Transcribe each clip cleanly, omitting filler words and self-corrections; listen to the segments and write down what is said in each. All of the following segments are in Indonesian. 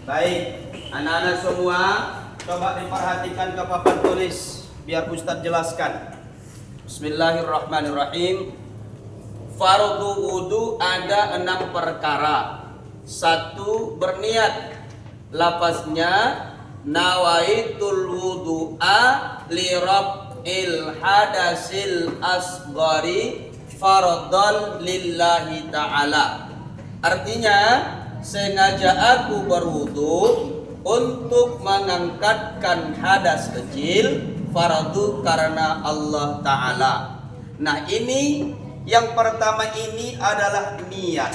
Baik, anak-anak semua, coba diperhatikan ke papan tulis biar Ustadz jelaskan. Bismillahirrahmanirrahim. Fardu wudu ada 6 perkara. 1. Berniat. Lafaznya nawaitul wudu'a li rabbil hadasil asghari fardhan lillahi ta'ala. Artinya, sengaja aku berwudu untuk mengangkatkan hadas kecil fardu karena Allah Ta'ala. Nah, ini yang pertama ini adalah niat.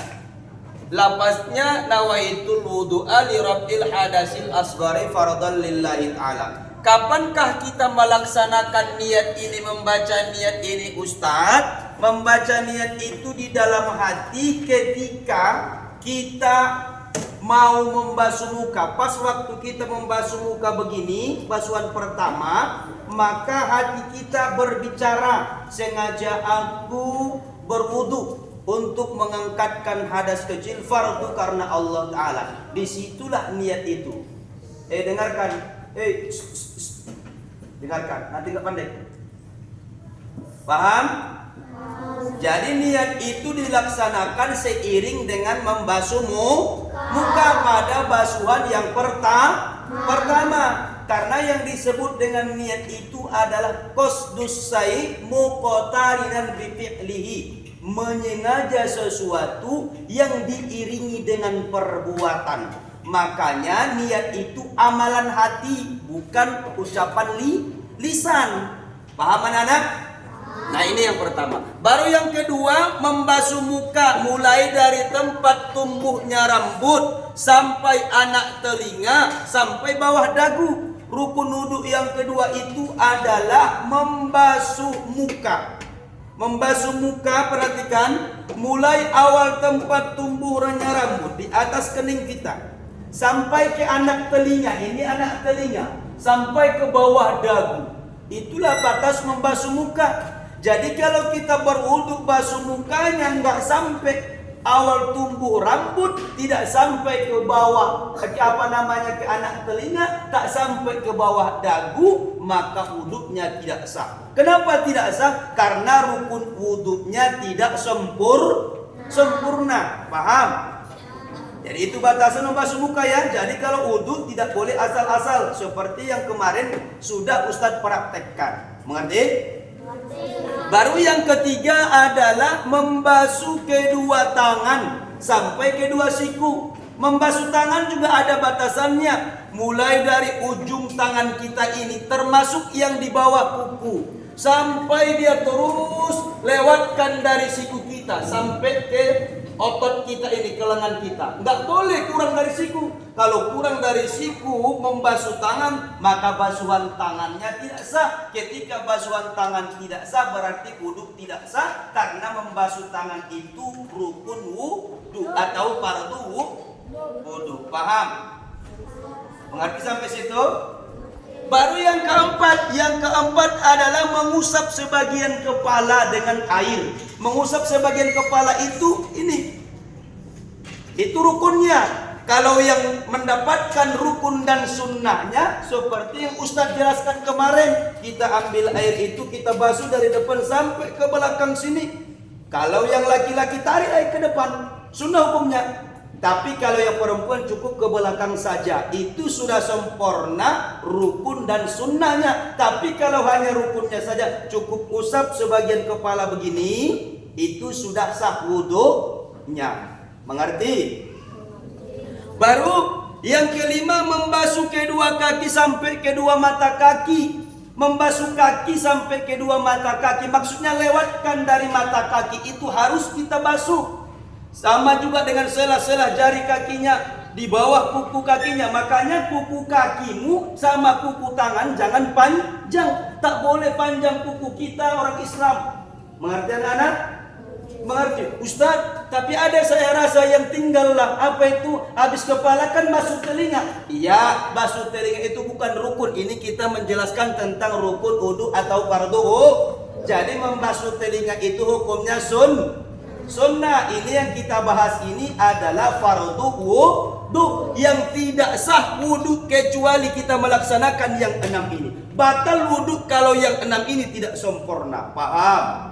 Lafaznya nawaitul wudu'a li rabbil hadasil asghari fardhan lillahi ta'ala. Kapankah kita melaksanakan niat ini, membaca niat ini Ustadz? Membaca niat itu di dalam hati ketika kita mau membasuh muka. Pas waktu kita membasuh muka begini, basuhan pertama, maka hati kita berbicara, sengaja aku berwudu untuk mengangkatkan hadas kecil fardu karena Allah Ta'ala. Disitulah niat itu. Dengarkan. Dengarkan, nanti nggak pandai. Paham? Jadi niat itu dilaksanakan seiring dengan membasuh muka pada basuhan yang pertama. Karena yang disebut dengan niat itu adalah qasdus syai' muqtarinan bi fi'lihi, menyengaja sesuatu yang diiringi dengan perbuatan. Makanya niat itu amalan hati, bukan ucapan lisan. Paham anak-anak? Nah, ini yang pertama. Baru yang kedua, membasuh muka mulai dari tempat tumbuhnya rambut sampai anak telinga sampai bawah dagu. Rukun wudu yang kedua itu adalah membasuh muka. Membasuh muka, perhatikan, mulai awal tempat tumbuhnya rambut di atas kening kita sampai ke anak telinga, ini anak telinga, sampai ke bawah dagu. Itulah batas membasuh muka. Jadi kalau kita berwudu basuh mukanya nggak sampai awal tumbuh rambut, tidak sampai ke bawah ke anak telinga, tak sampai ke bawah dagu, maka wudunya tidak sah. Kenapa tidak sah? Karena rukun wudunya tidak sempurna. Paham? Jadi itu batasan membasuh muka ya. Jadi kalau wudu tidak boleh asal-asal seperti yang kemarin sudah Ustadz praktekkan. Mengerti? Baru yang ketiga adalah membasuh kedua tangan sampai kedua siku. Membasuh tangan juga ada batasannya. Mulai dari ujung tangan kita ini termasuk yang di bawah kuku, sampai dia terus lewatkan dari siku kita sampai ke otot kita ini, ke lengan kita. Nggak boleh kurang dari siku. Kalau kurang dari siku membasuh tangan, maka basuhan tangannya tidak sah. Ketika basuhan tangan tidak sah, berarti wudu tidak sah, karena membasuh tangan itu rukun wudu atau fardu wudu. Paham? Mengerti sampai situ? Baru yang keempat adalah mengusap sebagian kepala dengan air. Mengusap sebagian kepala itu itu rukunnya. Kalau yang mendapatkan rukun dan sunnahnya seperti yang Ustadz jelaskan kemarin, kita ambil air itu, kita basuh dari depan sampai ke belakang sini. Kalau yang laki-laki tarik air ke depan, sunnah hukumnya. Tapi kalau yang perempuan cukup ke belakang saja, itu sudah sempurna rukun dan sunnahnya. Tapi kalau hanya rukunnya saja, cukup usap sebagian kepala begini, itu sudah sah wudunya. Mengerti? Baru yang kelima, membasuh kedua kaki sampai kedua mata kaki. Membasuh kaki sampai kedua mata kaki, maksudnya lewatkan dari mata kaki itu harus kita basuh. Sama juga dengan sela-sela jari kakinya, di bawah kuku kakinya. Makanya kuku kakimu sama kuku tangan jangan panjang. Tak boleh panjang kuku kita orang Islam. Mengerti anak-anak? Mengerti? Ustaz, tapi ada saya rasa yang tinggal lah. Apa itu? Habis kepala kan basuh telinga. Iya, basuh telinga itu bukan rukun. Ini kita menjelaskan tentang rukun wudu atau fardu. Jadi membasuh telinga itu hukumnya sunnah. Ini yang kita bahas ini adalah fardu wudu yang tidak sah wudu kecuali kita melaksanakan yang 6 ini. Batal wudu kalau yang 6 ini tidak sempurna. Paham?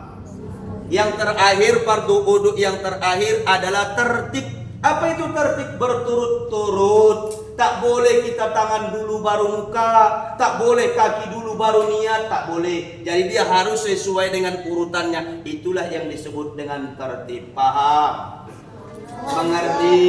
Yang terakhir, fardu wudu yang terakhir adalah tertib. Apa itu tertib? Berturut-turut. Tak boleh kita tangan dulu baru muka, tak boleh kaki dulu baru niat, tak boleh. Jadi dia harus sesuai dengan urutannya. Itulah yang disebut dengan tertib. Paham? Mengerti?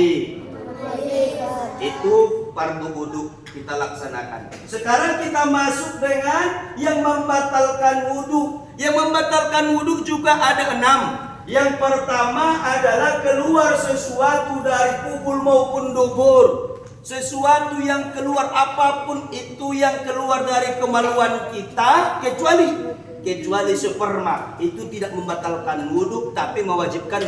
Itu fardu wudu kita laksanakan. Sekarang kita masuk dengan yang membatalkan wudu. Yang membatalkan wudu juga ada 6. Yang pertama adalah keluar sesuatu dari kubul maupun dubur. Sesuatu yang keluar, apapun itu yang keluar dari kemaluan kita, kecuali sperma, itu tidak membatalkan wudu tapi mewajibkan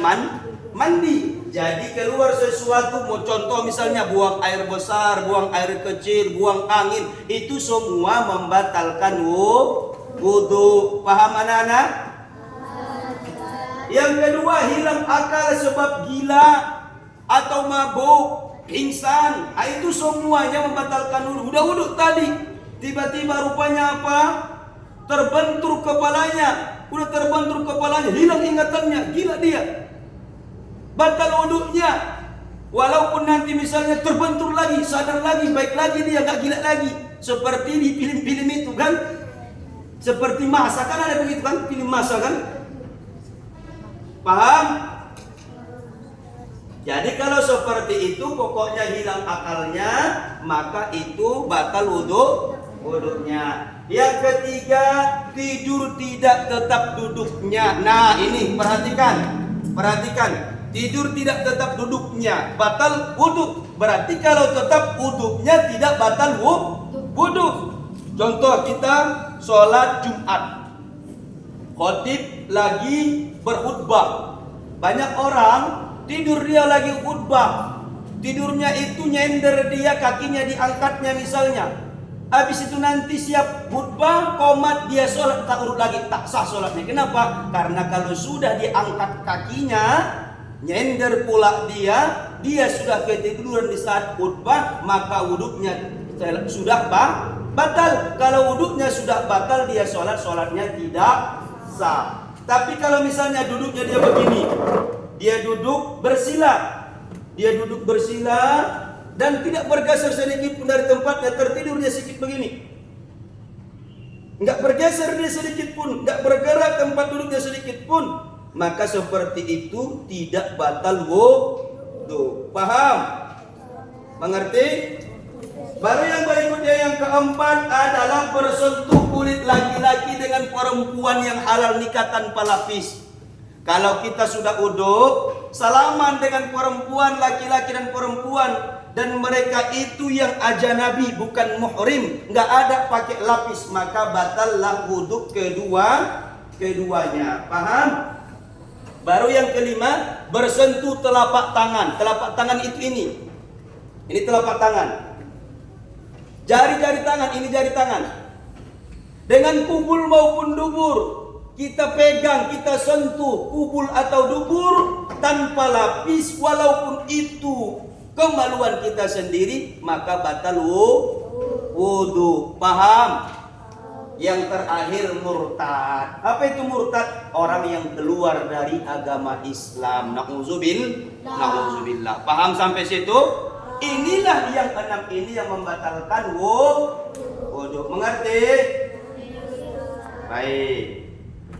mandi. Jadi keluar sesuatu, mau contoh misalnya buang air besar, buang air kecil, buang angin, itu semua membatalkan wudu. Paham anak-anak? Yang kedua, hilang akal sebab gila atau mabuk, pingsan, itu semuanya membatalkan wudu. Udah wudu tadi, tiba-tiba rupanya apa? Terbentur kepalanya. Udah terbentur kepalanya, hilang ingatannya, gila dia. Batal wudunya. Walaupun nanti misalnya terbentur lagi, sadar lagi, baik lagi dia, gak gila lagi. Seperti di film-film itu kan. Seperti masa kan ada begitu kan, film masa kan. Paham? Jadi kalau seperti itu pokoknya hilang akalnya, maka itu batal wudunya. Yang ketiga, tidur tidak tetap duduknya. Nah ini perhatikan. Tidur tidak tetap duduknya, batal wudu. Berarti kalau tetap wudunya tidak batal wudu. Contoh kita sholat Jumat, khotib lagi berkhutbah. Banyak orang tidur dia lagi khutbah. Tidurnya itu nyender dia, kakinya diangkatnya misalnya. Habis itu nanti siap khutbah, komat dia sholat, tak urut lagi, tak sah sholatnya. Kenapa? Karena kalau sudah diangkat kakinya, nyender pula dia sudah ketiduran di saat khutbah, maka wuduknya sudah batal. Kalau wuduknya sudah batal, dia sholatnya tidak sah. Tapi kalau misalnya duduknya dia begini, dia duduk bersila dan tidak bergeser sedikit pun dari tempatnya, tertidur dia sedikit begini, nggak bergeser dia sedikit pun, nggak bergerak tempat duduknya sedikit pun, maka seperti itu tidak batal wudu. Paham? Mengerti? Baru yang berikutnya yang keempat adalah bersentuh kulit laki-laki dengan perempuan yang halal nikah tanpa lapis. Kalau kita sudah wudu, salaman dengan perempuan, laki-laki dan perempuan, dan mereka itu yang ajnabi, bukan muhrim, nggak ada pakai lapis, maka batallah wudu keduanya. Paham? Baru yang kelima, bersentuh telapak tangan. Telapak tangan itu ini telapak tangan. Jari-jari tangan, ini jari tangan. Dengan kubul maupun dubur, kita pegang, kita sentuh kubul atau dubur tanpa lapis, walaupun itu kemaluan kita sendiri, maka batal wudu. Paham? Yang terakhir murtad. Apa itu murtad? Orang yang keluar dari agama Islam. Na'udzubillah. Paham sampai situ? Inilah yang 6 ini yang membatalkan wudu. Mengerti? Baik.